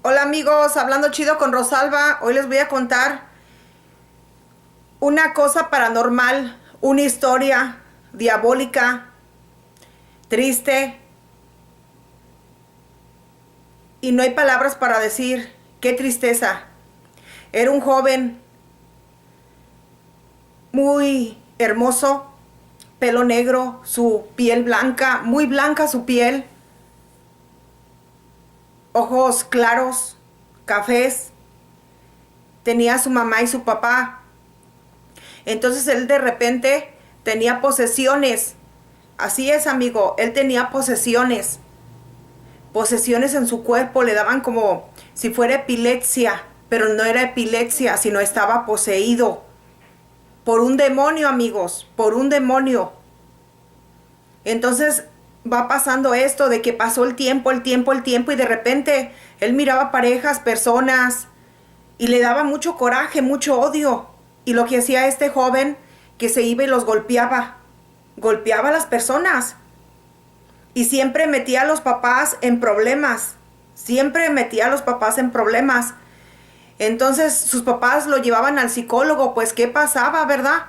Hola amigos, hablando chido con Rosalba. Hoy les voy a contar una cosa paranormal, una historia diabólica, triste, y no hay palabras para decir qué tristeza. Era un joven muy hermoso, pelo negro, su piel blanca, muy blanca su piel, ojos claros, cafés, tenía a su mamá y su papá. Entonces él de repente tenía posesiones. Así es, amigo, él tenía posesiones. Posesiones en su cuerpo, le daban como si fuera epilepsia, pero no era epilepsia, sino estaba poseído por un demonio, amigos, por un demonio. Entonces va pasando esto de que pasó el tiempo y de repente él miraba parejas, personas y le daba mucho coraje, mucho odio. Y lo que hacía este joven, que se iba y los golpeaba, golpeaba a las personas y siempre metía a los papás en problemas, siempre metía a los papás en problemas. Entonces sus papás lo llevaban al psicólogo, pues qué pasaba, ¿verdad?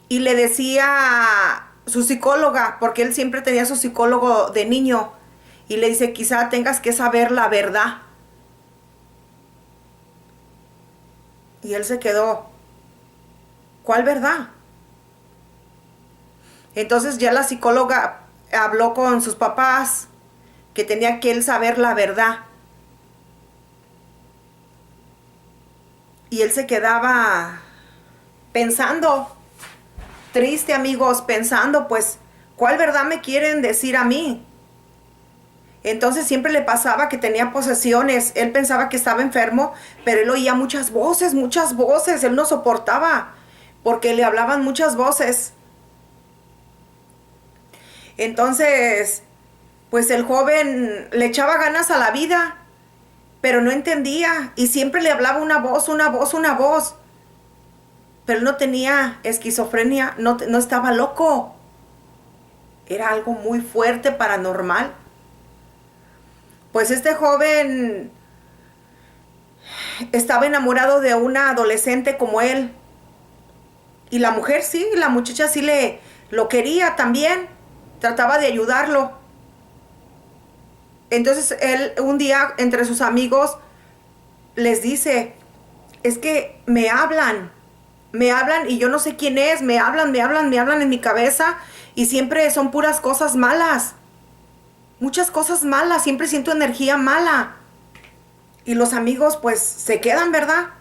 Y le decía su psicóloga, porque él siempre tenía su psicólogo de niño, y le dice, quizá tengas que saber la verdad. Y él se quedó, ¿cuál verdad? Entonces ya la psicóloga habló con sus papás que tenía que él saber la verdad. Y él se quedaba pensando, triste, amigos, pensando, pues, ¿cuál verdad me quieren decir a mí? Entonces siempre le pasaba que tenía posesiones. Él pensaba que estaba enfermo, pero él oía muchas voces, muchas voces. Él no soportaba porque le hablaban muchas voces. Entonces, pues el joven le echaba ganas a la vida, pero no entendía y siempre le hablaba una voz, una voz, una voz. Pero él no tenía esquizofrenia, no estaba loco. Era algo muy fuerte, paranormal. Pues este joven estaba enamorado de una adolescente como él. Y la mujer sí, la muchacha sí lo quería también. Trataba de ayudarlo. Entonces él un día entre sus amigos les dice, es que me hablan y yo no sé quién es, me hablan en mi cabeza y siempre son puras cosas malas, muchas cosas malas, siempre siento energía mala. Y los amigos pues se quedan, ¿verdad?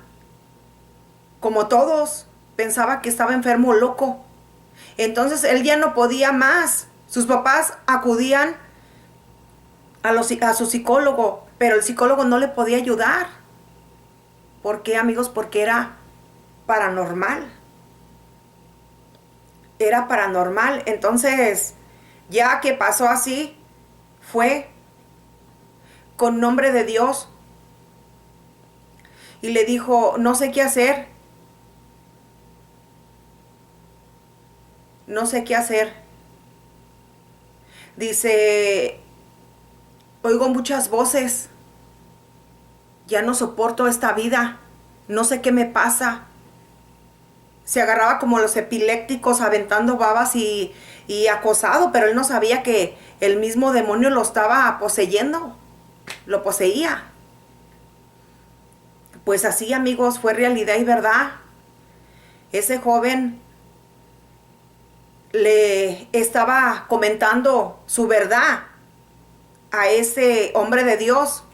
Como todos, pensaba que estaba enfermo o loco. Entonces él ya no podía más. Sus papás acudían a su psicólogo, pero el psicólogo no le podía ayudar. ¿Por qué, amigos? Porque era paranormal. Era paranormal. Entonces, ya que pasó así, fue con nombre de Dios y le dijo, no sé qué hacer, no sé qué hacer. Dice, oigo muchas voces, ya no soporto esta vida, no sé qué me pasa. Se agarraba como los epilépticos aventando babas y acosado, pero él no sabía que el mismo demonio lo estaba poseyendo, lo poseía. Pues así, amigos, fue realidad y verdad. Ese joven le estaba comentando su verdad a ese hombre de Dios.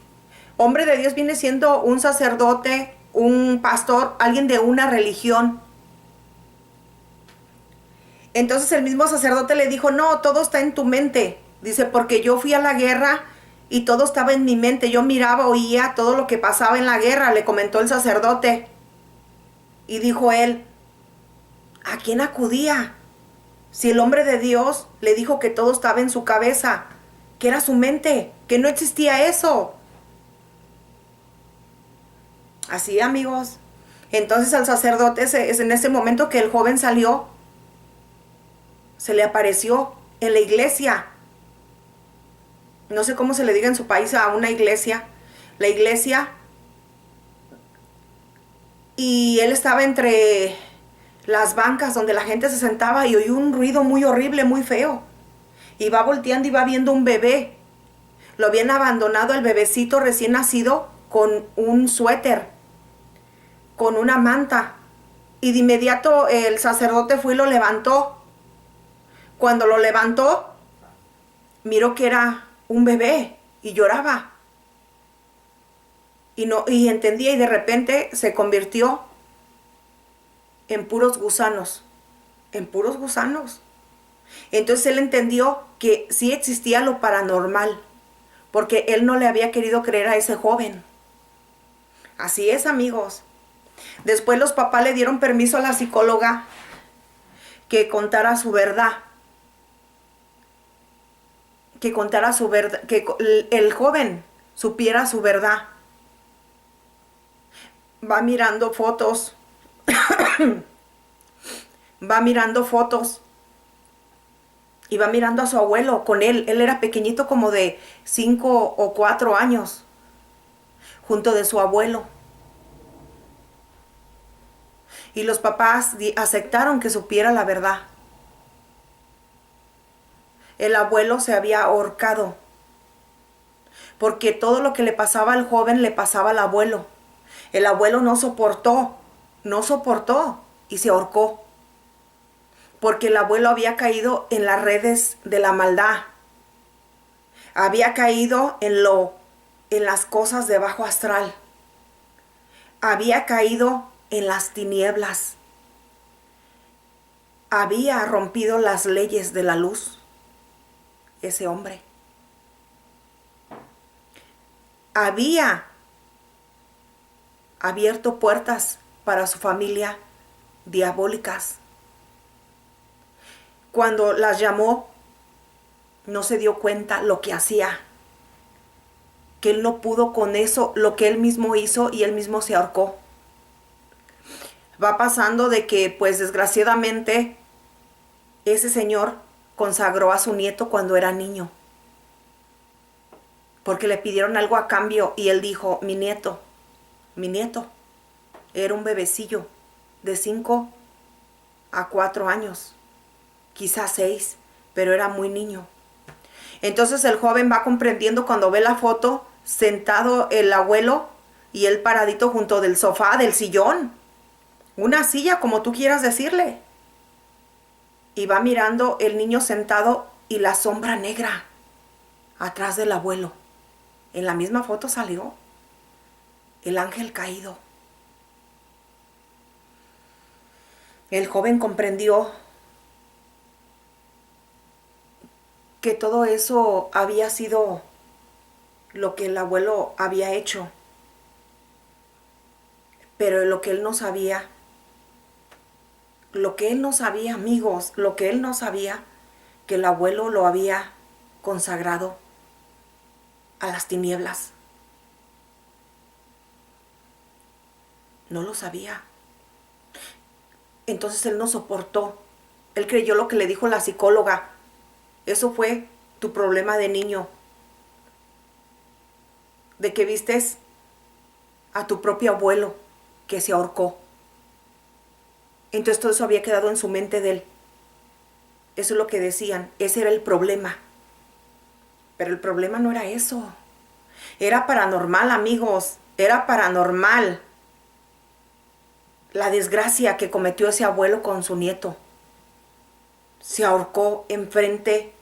Hombre de Dios viene siendo un sacerdote, un pastor, alguien de una religión. Entonces el mismo sacerdote le dijo, no, todo está en tu mente. Dice, porque yo fui a la guerra y todo estaba en mi mente. Yo miraba, oía todo lo que pasaba en la guerra, le comentó el sacerdote. Y dijo él, ¿a quién acudía? Si el hombre de Dios le dijo que todo estaba en su cabeza, que era su mente, que no existía eso. Así, amigos. Entonces al sacerdote, es en ese momento que el joven salió, se le apareció en la iglesia. No sé cómo se le diga en su país a una iglesia. la iglesia, y él estaba entre las bancas donde la gente se sentaba y oyó un ruido muy horrible, muy feo. Y va volteando y va viendo un bebé. Lo habían abandonado el bebecito recién nacido con un suéter, con una manta. Y de inmediato el sacerdote fue y lo levantó. Cuando lo levantó, miró que era un bebé y lloraba. Y entendía, y de repente se convirtió en puros gusanos. En puros gusanos. Entonces él entendió que sí existía lo paranormal, porque él no le había querido creer a ese joven. Así es, amigos. Después los papás le dieron permiso a la psicóloga que contara su verdad. Que contara su verdad, que el joven supiera su verdad. Va mirando fotos. Va mirando fotos. Y va mirando a su abuelo con él. Él era pequeñito, como de 5 o 4 años. Junto de su abuelo. Y los papás aceptaron que supiera la verdad. El abuelo se había ahorcado. Porque todo lo que le pasaba al joven le pasaba al abuelo. El abuelo no soportó. Y se ahorcó. Porque el abuelo había caído en las redes de la maldad. Había caído en las cosas de bajo astral. Había caído en las tinieblas. Había rompido las leyes de la luz. Ese hombre. Había abierto puertas para su familia diabólicas. Cuando las llamó, no se dio cuenta lo que hacía. Que él no pudo con eso, lo que él mismo hizo, y él mismo se ahorcó. Va pasando de que, pues desgraciadamente, ese señor consagró a su nieto cuando era niño. Porque le pidieron algo a cambio y él dijo, mi nieto, era un bebecillo de 5 a 4 años, quizás 6, pero era muy niño. Entonces el joven va comprendiendo cuando ve la foto, sentado el abuelo y él paradito junto del sofá, del sillón, una silla, como tú quieras decirle. Y va mirando el niño sentado y la sombra negra atrás del abuelo. En la misma foto salió el ángel caído. El joven comprendió que todo eso había sido lo que el abuelo había hecho. Pero lo que él no sabía, amigos, lo que él no sabía, que el abuelo lo había consagrado a las tinieblas. No lo sabía. Entonces él no soportó. Él creyó lo que le dijo la psicóloga. Eso fue tu problema de niño. De que vistes a tu propio abuelo que se ahorcó. Entonces todo eso había quedado en su mente de él. Eso es lo que decían. Ese era el problema. Pero el problema no era eso. Era paranormal, amigos. Era paranormal. La desgracia que cometió ese abuelo con su nieto. Se ahorcó enfrente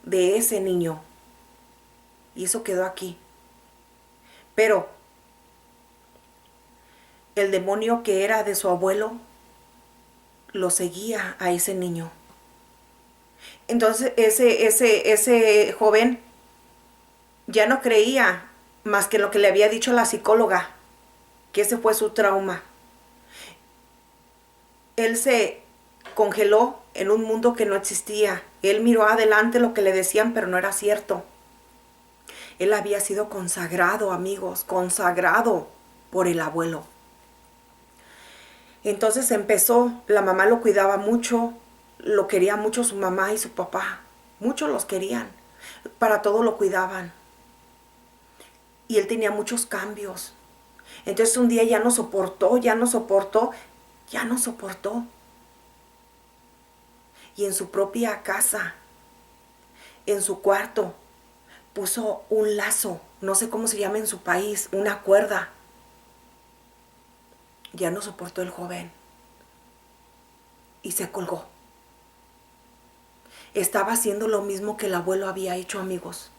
de ese niño. Y eso quedó aquí. Pero el demonio que era de su abuelo lo seguía a ese niño. Entonces ese joven ya no creía más que lo que le había dicho la psicóloga, que ese fue su trauma. Él se congeló en un mundo que no existía. Él miró adelante lo que le decían, pero no era cierto. Él había sido consagrado, amigos, consagrado por el abuelo. Entonces empezó, la mamá lo cuidaba mucho, lo quería mucho su mamá y su papá. Muchos los querían, para todo lo cuidaban. y él tenía muchos cambios. Entonces un día ya no soportó, ya no soportó, ya no soportó. Y en su propia casa, en su cuarto, puso un lazo, no sé cómo se llama en su país, una cuerda. Ya no soportó el joven y se colgó. Estaba haciendo lo mismo que el abuelo había hecho, amigos.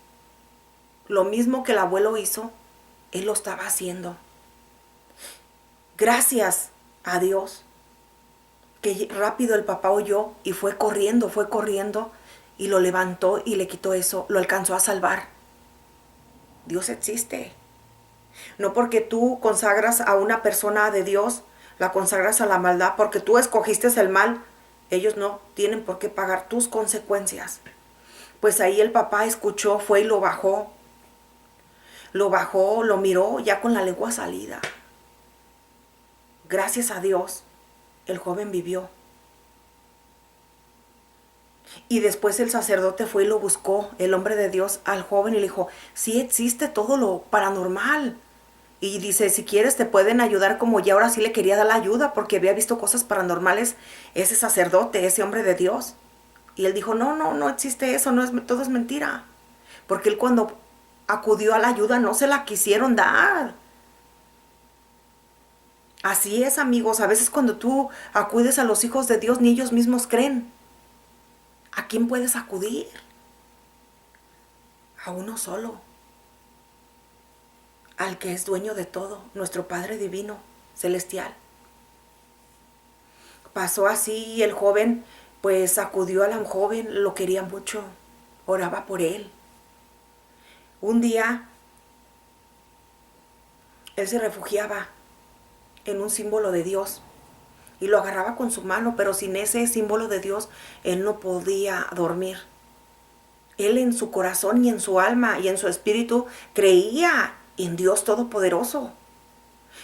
Lo mismo que el abuelo hizo, él lo estaba haciendo. Gracias a Dios que rápido el papá oyó y fue corriendo y lo levantó y le quitó eso, lo alcanzó a salvar. Dios existe. No porque tú consagras a una persona de Dios, la consagras a la maldad, porque tú escogiste el mal, ellos no tienen por qué pagar tus consecuencias. Pues ahí el papá escuchó, fue y lo bajó, lo miró ya con la lengua salida. Gracias a Dios, el joven vivió. Y después el sacerdote fue y lo buscó, el hombre de Dios, al joven y le dijo, sí existe todo lo paranormal. Y dice, si quieres te pueden ayudar, como ya ahora sí le quería dar la ayuda porque había visto cosas paranormales ese sacerdote, ese hombre de Dios. Y él dijo, no existe eso, no es, todo es mentira. Porque él cuando acudió a la ayuda no se la quisieron dar. Así es, amigos, a veces cuando tú acudes a los hijos de Dios ni ellos mismos creen. ¿A quién puedes acudir? A uno solo, al que es dueño de todo, nuestro Padre Divino, Celestial. Pasó así y el joven pues acudió a la joven, lo quería mucho, oraba por él. Un día él se refugiaba en un símbolo de Dios y lo agarraba con su mano, pero sin ese símbolo de Dios él no podía dormir. Él en su corazón y en su alma y en su espíritu creía en Dios Todopoderoso.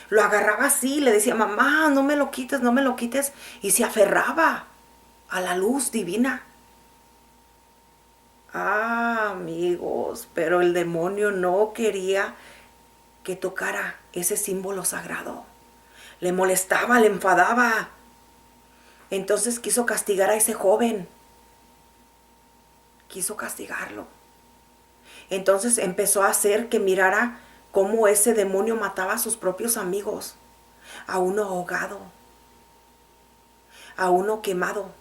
Lo agarraba así, le decía, mamá, no me lo quites, no me lo quites. Y se aferraba a la luz divina. Ah, amigos, pero el demonio no quería que tocara ese símbolo sagrado. Le molestaba, le enfadaba. Entonces quiso castigar a ese joven. Quiso castigarlo. Entonces empezó a hacer que mirara cómo ese demonio mataba a sus propios amigos. A uno ahogado. A uno quemado.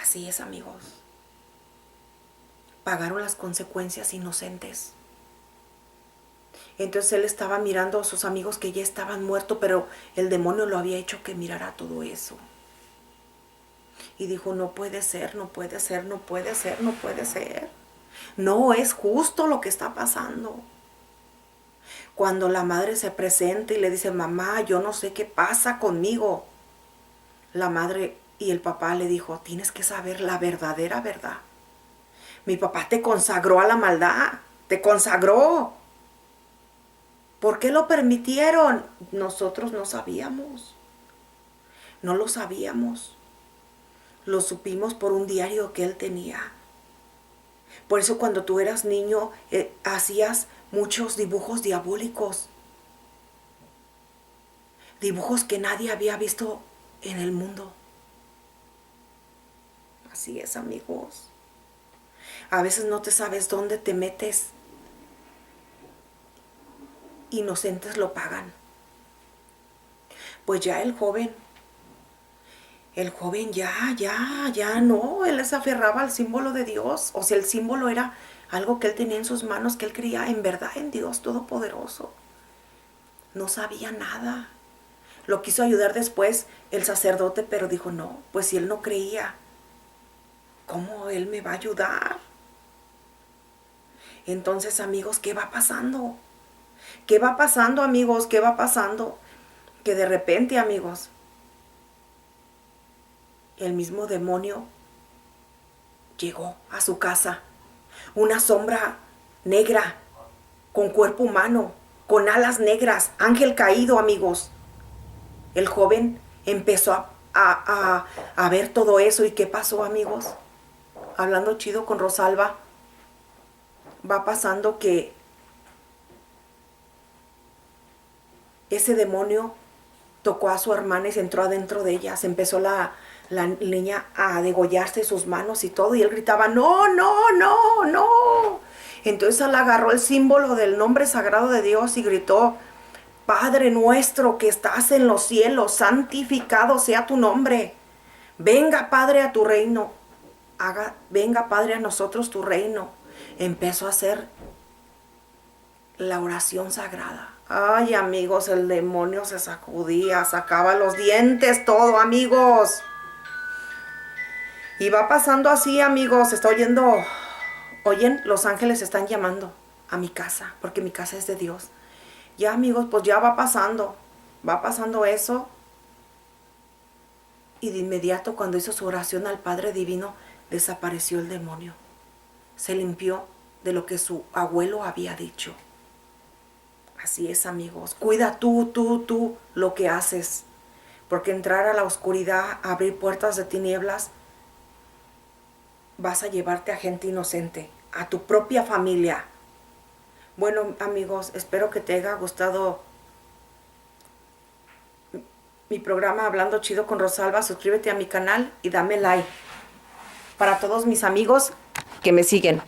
Así es, amigos. Pagaron las consecuencias inocentes. Entonces él estaba mirando a sus amigos que ya estaban muertos, pero el demonio lo había hecho que mirara todo eso. Y dijo, no puede ser, no puede ser, no puede ser, no puede ser. No es justo lo que está pasando. Cuando la madre se presenta y le dice, mamá, yo no sé qué pasa conmigo. La madre y el papá le dijo, tienes que saber la verdadera verdad. Mi papá te consagró a la maldad, te consagró. ¿Por qué lo permitieron? Nosotros no sabíamos. No lo sabíamos. Lo supimos por un diario que él tenía. Por eso cuando tú eras niño hacías muchos dibujos diabólicos. Dibujos que nadie había visto en el mundo. Así es, amigos. A veces no te sabes dónde te metes. Inocentes lo pagan. Pues ya el joven ya no, él se aferraba al símbolo de Dios. O sea, el símbolo era algo que él tenía en sus manos, que él creía en verdad en Dios Todopoderoso. No sabía nada. Lo quiso ayudar después el sacerdote, pero dijo, no, pues si él no creía, ¿cómo él me va a ayudar? Entonces, amigos, ¿qué va pasando? ¿Qué va pasando, amigos? ¿Qué va pasando? Que de repente, amigos, el mismo demonio llegó a su casa. Una sombra negra, con cuerpo humano, con alas negras, ángel caído, amigos. El joven empezó a ver todo eso. ¿Y qué pasó, amigos? Hablando chido con Rosalba. va pasando que ese demonio tocó a su hermana y se entró adentro de ella. Se empezó la niña a degollarse sus manos y todo. Y él gritaba, no, no, no, no. Entonces él agarró el símbolo del nombre sagrado de Dios y gritó, Padre nuestro que estás en los cielos, santificado sea tu nombre. Venga, Padre, a tu reino. Venga, Padre, a nosotros tu reino. Empezó a hacer la oración sagrada. Ay, amigos, el demonio se sacudía, sacaba los dientes, todo, amigos. Y va pasando así, amigos, está oyendo, oyen, los ángeles están llamando a mi casa, porque mi casa es de Dios. Ya, amigos, pues ya va pasando eso. Y de inmediato, cuando hizo su oración al Padre Divino, desapareció el demonio. Se limpió de lo que su abuelo había dicho. Así es, amigos. Cuida tú lo que haces. Porque entrar a la oscuridad, abrir puertas de tinieblas, vas a llevarte a gente inocente, a tu propia familia. Bueno, amigos, espero que te haya gustado mi programa Hablando Chido con Rosalba. Suscríbete a mi canal y dame like. Para todos mis amigos que me siguen.